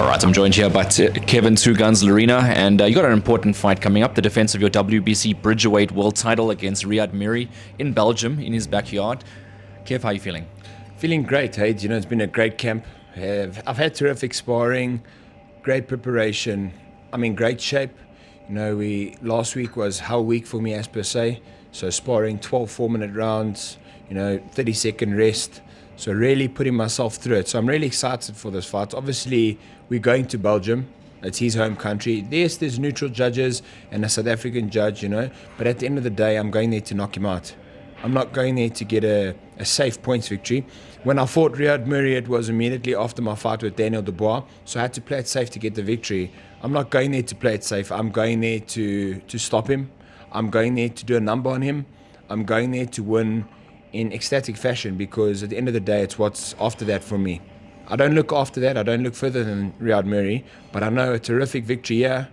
All right, I'm joined here by Kevin Two Guns Lerena, and you got an important fight coming up, the defense of your WBC Bridgerweight World title against Riyad Miri in Belgium, in his backyard. Kev, how are you feeling? Feeling great, hey. You know, it's been a great camp. I've had terrific sparring, great preparation. I'm in great shape. You know, last week was hell week for me as per se. So sparring 12 4-minute rounds, 30-second rest. So really putting myself through it. So I'm really excited for this fight. Obviously, we're going to Belgium. It's his home country. Yes, there's neutral judges and a South African judge, But at the end of the day, I'm going there to knock him out. I'm not going there to get a safe points victory. When I fought Riyad Miri, it was immediately after my fight with Daniel Dubois. So I had to play it safe to get the victory. I'm not going there to play it safe. I'm going there to stop him. I'm going there to do a number on him. I'm going there to win in ecstatic fashion, because at the end of the day, it's what's after that for me. I don't look after that. I don't look further than Riyad Miri, but I know a terrific victory here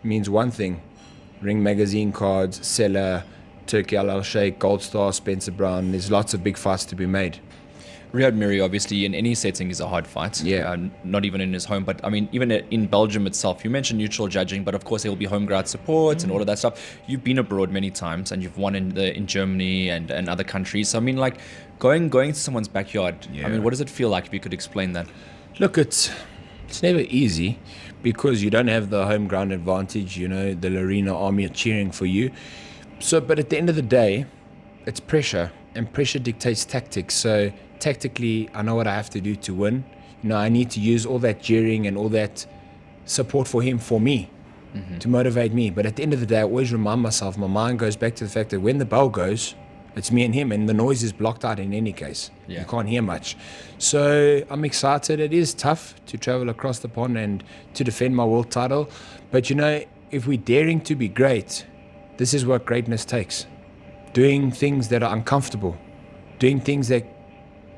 means one thing: Ring Magazine cards, Seller, Turkey Al Sheikh, Gold Star, Spencer Brown. There's lots of big fights to be made. Riyad Miri, obviously, in any setting is a hard fight. Yeah. Not even in his home, but I mean, even in Belgium itself, you mentioned neutral judging, but of course there will be home ground support and all of that stuff. You've been abroad many times and you've won in Germany and other countries. So I mean, like going to someone's backyard. Yeah. I mean, what does it feel like, if you could explain that? Look, it's never easy because you don't have the home ground advantage. The Lerena army are cheering for you. So, but at the end of the day, it's pressure, and pressure dictates tactics. So tactically, I know what I have to do to win. I need to use all that jeering and all that support for him, for me, to motivate me. But at the end of the day, I always remind myself, my mind goes back to the fact that when the bell goes, it's me and him, and the noise is blocked out in any case. Yeah. You can't hear much. So I'm excited. It is tough to travel across the pond and to defend my world title. But if we're daring to be great, this is what greatness takes. Doing things that are uncomfortable, doing things that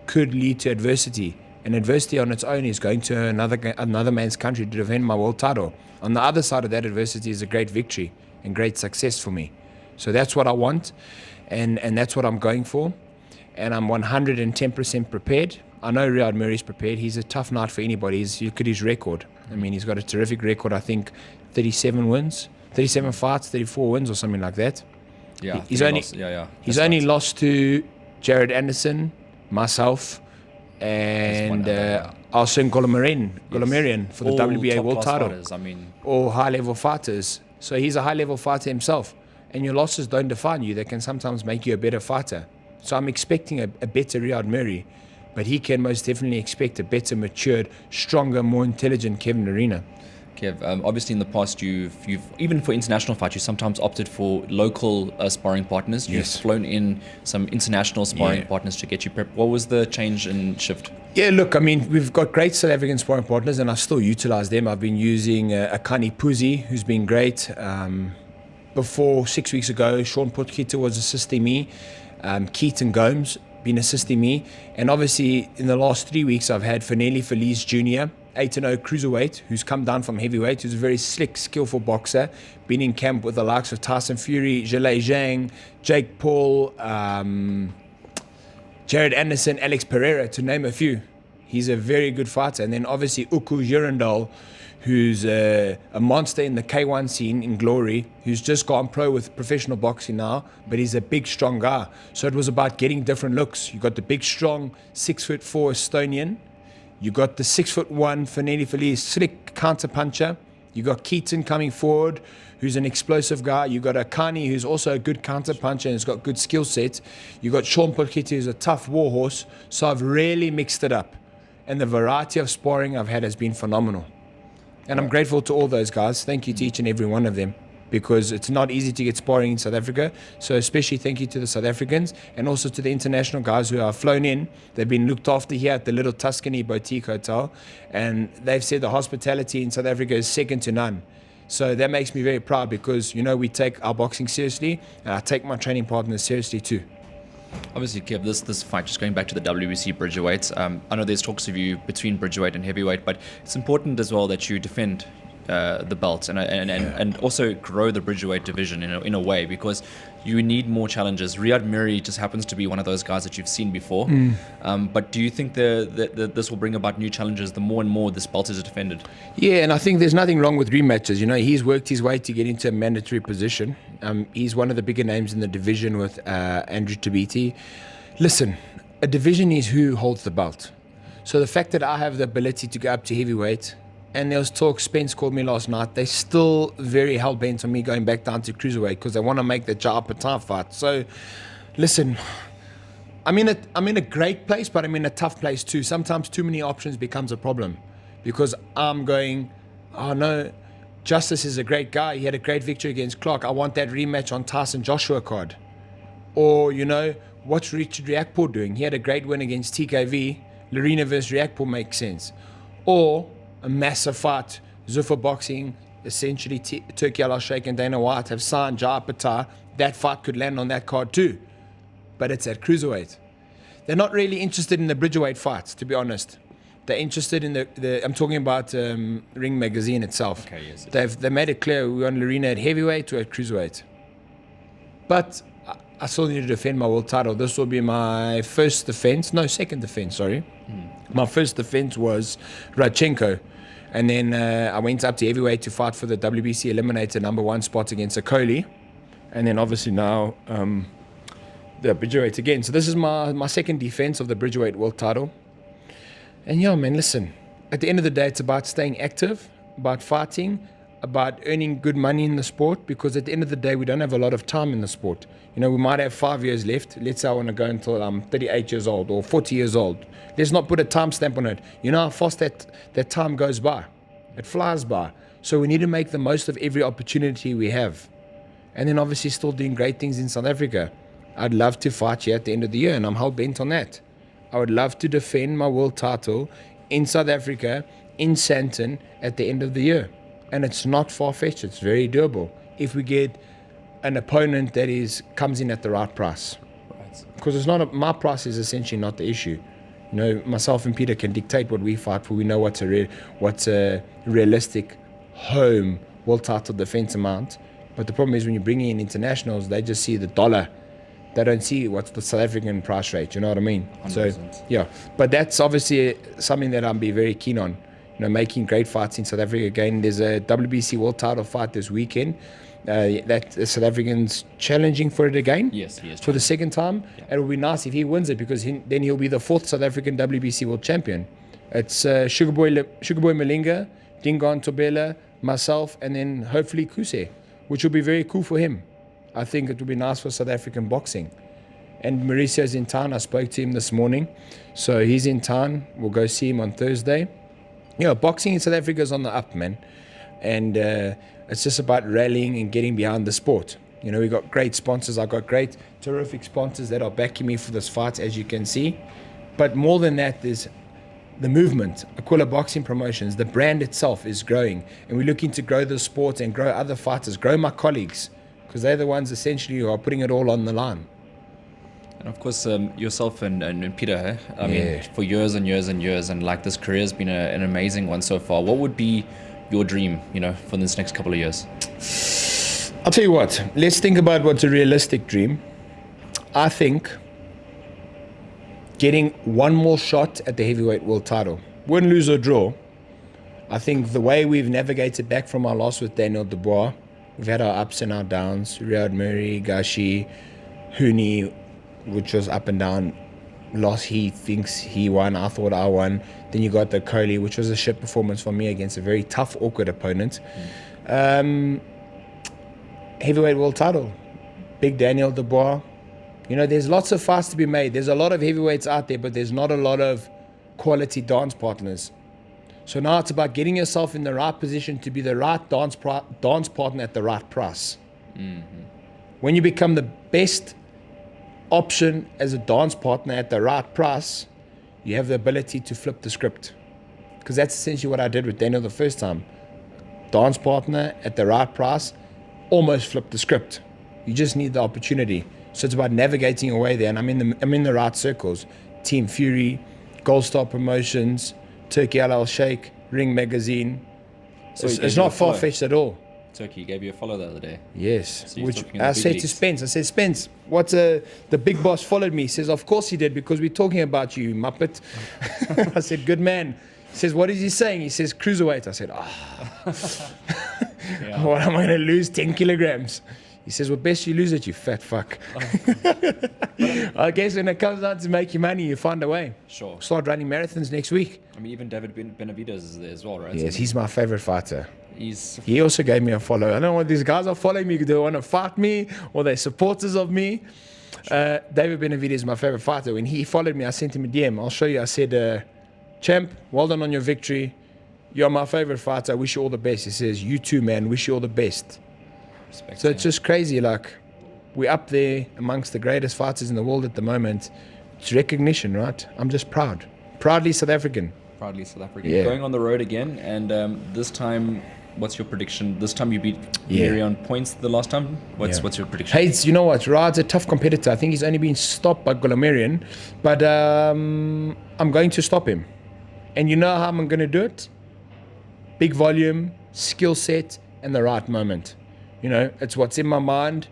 could lead to adversity. And adversity on its own is going to another man's country to defend my world title. On the other side of that adversity is a great victory and great success for me. So that's what I want, and that's what I'm going for. And I'm 110% prepared. I know Riyad Miri's prepared. He's a tough night for anybody. Look at his record. I mean, he's got a terrific record. I think 37 wins, 37 fights, 34 wins or something like that. Yeah, he's only lost to Jared Anderson, myself, and Arsene Golomarian for the WBA World title. Fighters, all high-level fighters. So he's a high-level fighter himself. And your losses don't define you. They can sometimes make you a better fighter. So I'm expecting a better Riyad Miri, but he can most definitely expect a better, matured, stronger, more intelligent Kevin Lerena. Kev, obviously in the past you've even for international fights, you sometimes opted for local sparring partners. You've flown in some international sparring partners to get you prepped. What was the change and shift? Yeah, look, we've got great South African sparring partners, and I still utilize them. I've been using Akani Puzi, who's been great. Before 6 weeks ago, Sean Potgieter was assisting me. Keaton Gomes been assisting me. And obviously in the last 3 weeks, I've had Fanelli Feliz Jr., 8-0 cruiserweight, who's come down from heavyweight, who's a very slick, skillful boxer. Been in camp with the likes of Tyson Fury, Zhilei Zhang, Jake Paul, Jared Anderson, Alex Pereira, to name a few. He's a very good fighter. And then obviously Uku Girandol, who's a monster in the K1 scene in Glory, who's just gone pro with professional boxing now, but he's a big, strong guy. So it was about getting different looks. You got the big, strong 6'4" Estonian. You got the 6'1" Fanelli Feliz, slick counter puncher. You got Keaton coming forward, who's an explosive guy. You got Akani, who's also a good counter puncher and has got good skill set. You got Sean Potgieter, who's a tough warhorse. So I've really mixed it up. And the variety of sparring I've had has been phenomenal. And I'm grateful to all those guys. Thank you to each and every one of them, because it's not easy to get sparring in South Africa. So especially thank you to the South Africans, and also to the international guys who are flown in. They've been looked after here at the Little Tuscany Boutique Hotel, and they've said the hospitality in South Africa is second to none. So that makes me very proud, because we take our boxing seriously, and I take my training partners seriously too. Obviously, Kev, this fight, just going back to the WBC Bridgerweight, I know there's talks of you between Bridgerweight and Heavyweight, but it's important as well that you defend the belt and also grow the bridgerweight division in a way, because you need more challenges. Riyad Miri just happens to be one of those guys that you've seen before. But do you think this will bring about new challenges the more and more this belt is defended? Yeah, and I think there's nothing wrong with rematches. You know, he's worked his way to get into a mandatory position. He's one of the bigger names in the division with Andrew Tabiti. Listen, a division is who holds the belt. So the fact that I have the ability to go up to heavyweight, and there was talk, Spence called me last night, they're still very hell-bent on me going back down to cruiserweight because they want to make the Ja'Patah fight. So, listen, I'm in a great place, but I'm in a tough place too. Sometimes too many options becomes a problem because I'm going, oh no, Justice is a great guy. He had a great victory against Clark. I want that rematch on Tyson Joshua card. Or, you know, what's Richard Riakporhe doing? He had a great win against TKV. Lerena versus Riakporhe makes sense. Or a massive fight. Zuffa Boxing, essentially Turki Al-Sheikh and Dana White have signed Ja'Patah. That fight could land on that card too. But it's at cruiserweight. They're not really interested in the bridgerweight fights, to be honest. They're interested in the I'm talking about Ring Magazine itself. Okay, yes. They made it clear we want Lerena at heavyweight or at cruiserweight. But I still need to defend my world title. This will be my second defense, sorry. My first defense was Radchenko. And then I went up to heavyweight to fight for the WBC Eliminator #1 spot against Akoli. And then obviously now the bridgerweight again. So this is my second defense of the bridgerweight world title. And yeah, man, listen. At the end of the day, it's about staying active, about fighting, about earning good money in the sport, because at the end of the day, we don't have a lot of time in the sport. You know, we might have 5 years left. Let's say I want to go until I'm 38 years old or 40 years old. Let's not put a time stamp on it. You know how fast that time goes by. It flies by. So we need to make the most of every opportunity we have. And then obviously still doing great things in South Africa. I'd love to fight here at the end of the year, and I'm hell-bent on that. I would love to defend my world title in South Africa, in Sandton, at the end of the year. And it's not far-fetched. It's very doable if we get an opponent that comes in at the right price. Right. Because my price is essentially not the issue. You know, myself and Peter can dictate what we fight for. We know what's a realistic home world title defense amount. But the problem is when you're bringing in internationals, they just see the dollar. They don't see what's the South African price rate. You know what I mean? 100%. So yeah, but that's obviously something that I'll be very keen on. You know, making great fights in South Africa again. There's a WBC world title fight this weekend. That the South African's challenging for it again. Yes, he is. For the second time. Yeah. It would be nice if he wins it, because then he'll be the fourth South African WBC World Champion. It's Sugarboy Malinga, Dingon Tobela, myself, and then hopefully Kuse, which will be very cool for him. I think it would be nice for South African boxing. And Mauricio's in town. I spoke to him this morning. So he's in town. We'll go see him on Thursday. Yeah, boxing in South Africa is on the up, man. And it's just about rallying and getting behind the sport. You know, we got great sponsors. I've got great, terrific sponsors that are backing me for this fight, as you can see. But more than that, there's the movement. Aquila Boxing Promotions, the brand itself is growing. And we're looking to grow the sport and grow other fighters, grow my colleagues, because they're the ones essentially who are putting it all on the line. And of course, yourself and Peter, I mean, Yeah. for years and years and years, and like this career has been an amazing one so far. What would be your dream, you know, for this next couple of years? I'll tell you what, let's think about what's a realistic dream. I think getting one more shot at the heavyweight world title. Win, lose or draw. I think the way we've navigated back from our loss with Daniel Dubois, we've had our ups and our downs. Riyad Murray, Gashi, Huni, which was up and down. Loss, he thinks he won, I thought I won. Then you got the Coley, which was a shit performance for me against a very tough, awkward opponent. Heavyweight world title. Big Daniel Dubois. You know, there's lots of fights to be made. There's a lot of heavyweights out there, but there's not a lot of quality dance partners. So now it's about getting yourself in the right position to be the right dance partner at the right price. Mm-hmm. When you become the best option as a dance partner at the right price, you have the ability to flip the script. Because that's essentially what I did with Daniel the first time. Dance partner at the right price, almost flipped the script. You just need the opportunity. So it's about navigating your way there, and I'm in the right circles. Team Fury, Gold Star Promotions, Turki Al Sheikh, Ring Magazine, So he gave It's you not a follow. far-fetched at all. Turkey gave you a follow the other day. Yes, So you're which talking the I big said to leagues. Spence. I said, Spence, what's the big boss followed me? He says, of course he did, because we're talking about you, Muppet. I said, good man. He says, what is he saying? He says, cruiserweight. I said, Yeah. what am I going to lose? 10 kilograms. He says, well, best you lose it, you fat fuck. I guess when it comes down to making money, you find a way. Sure. Start running marathons next week. I mean, even David Benavidez is there as well, right? Yes, So he's my favorite fighter. he's He also gave me a follow. I don't know what these guys are following me. Do they want to fight me or they're supporters of me? David Benavidez is my favorite fighter. When he followed me, I sent him a DM. I'll show you. I said, champ, well done on your victory. You're my favorite fighter. I wish you all the best. He says, you too, man. Wish you all the best. respect. So it's just crazy. Like, we're up there amongst the greatest fighters in the world at the moment. It's recognition, right? I'm just proud. Proudly South African. Proudly South African. Yeah. Going on the road again, and this time, what's your prediction? This time you beat Yeah. Mary on points the last time. What's your prediction? Hey, you know what? Raad's a tough competitor. I think he's only been stopped by Golomarian. But I'm going to stop him. And you know how I'm going to do it? Big volume, skill set, and the right moment. You know, it's what's in my mind.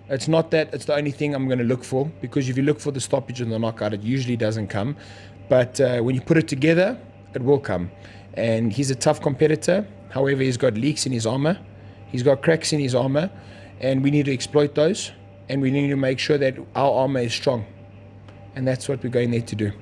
It's not that it's the only thing I'm going to look for, because if you look for the stoppage and the knockout, it usually doesn't come. But when you put it together, it will come. And he's a tough competitor. However, he's got leaks in his armor. He's got cracks in his armor. And we need to exploit those. And we need to make sure that our armor is strong. And that's what we're going there to do.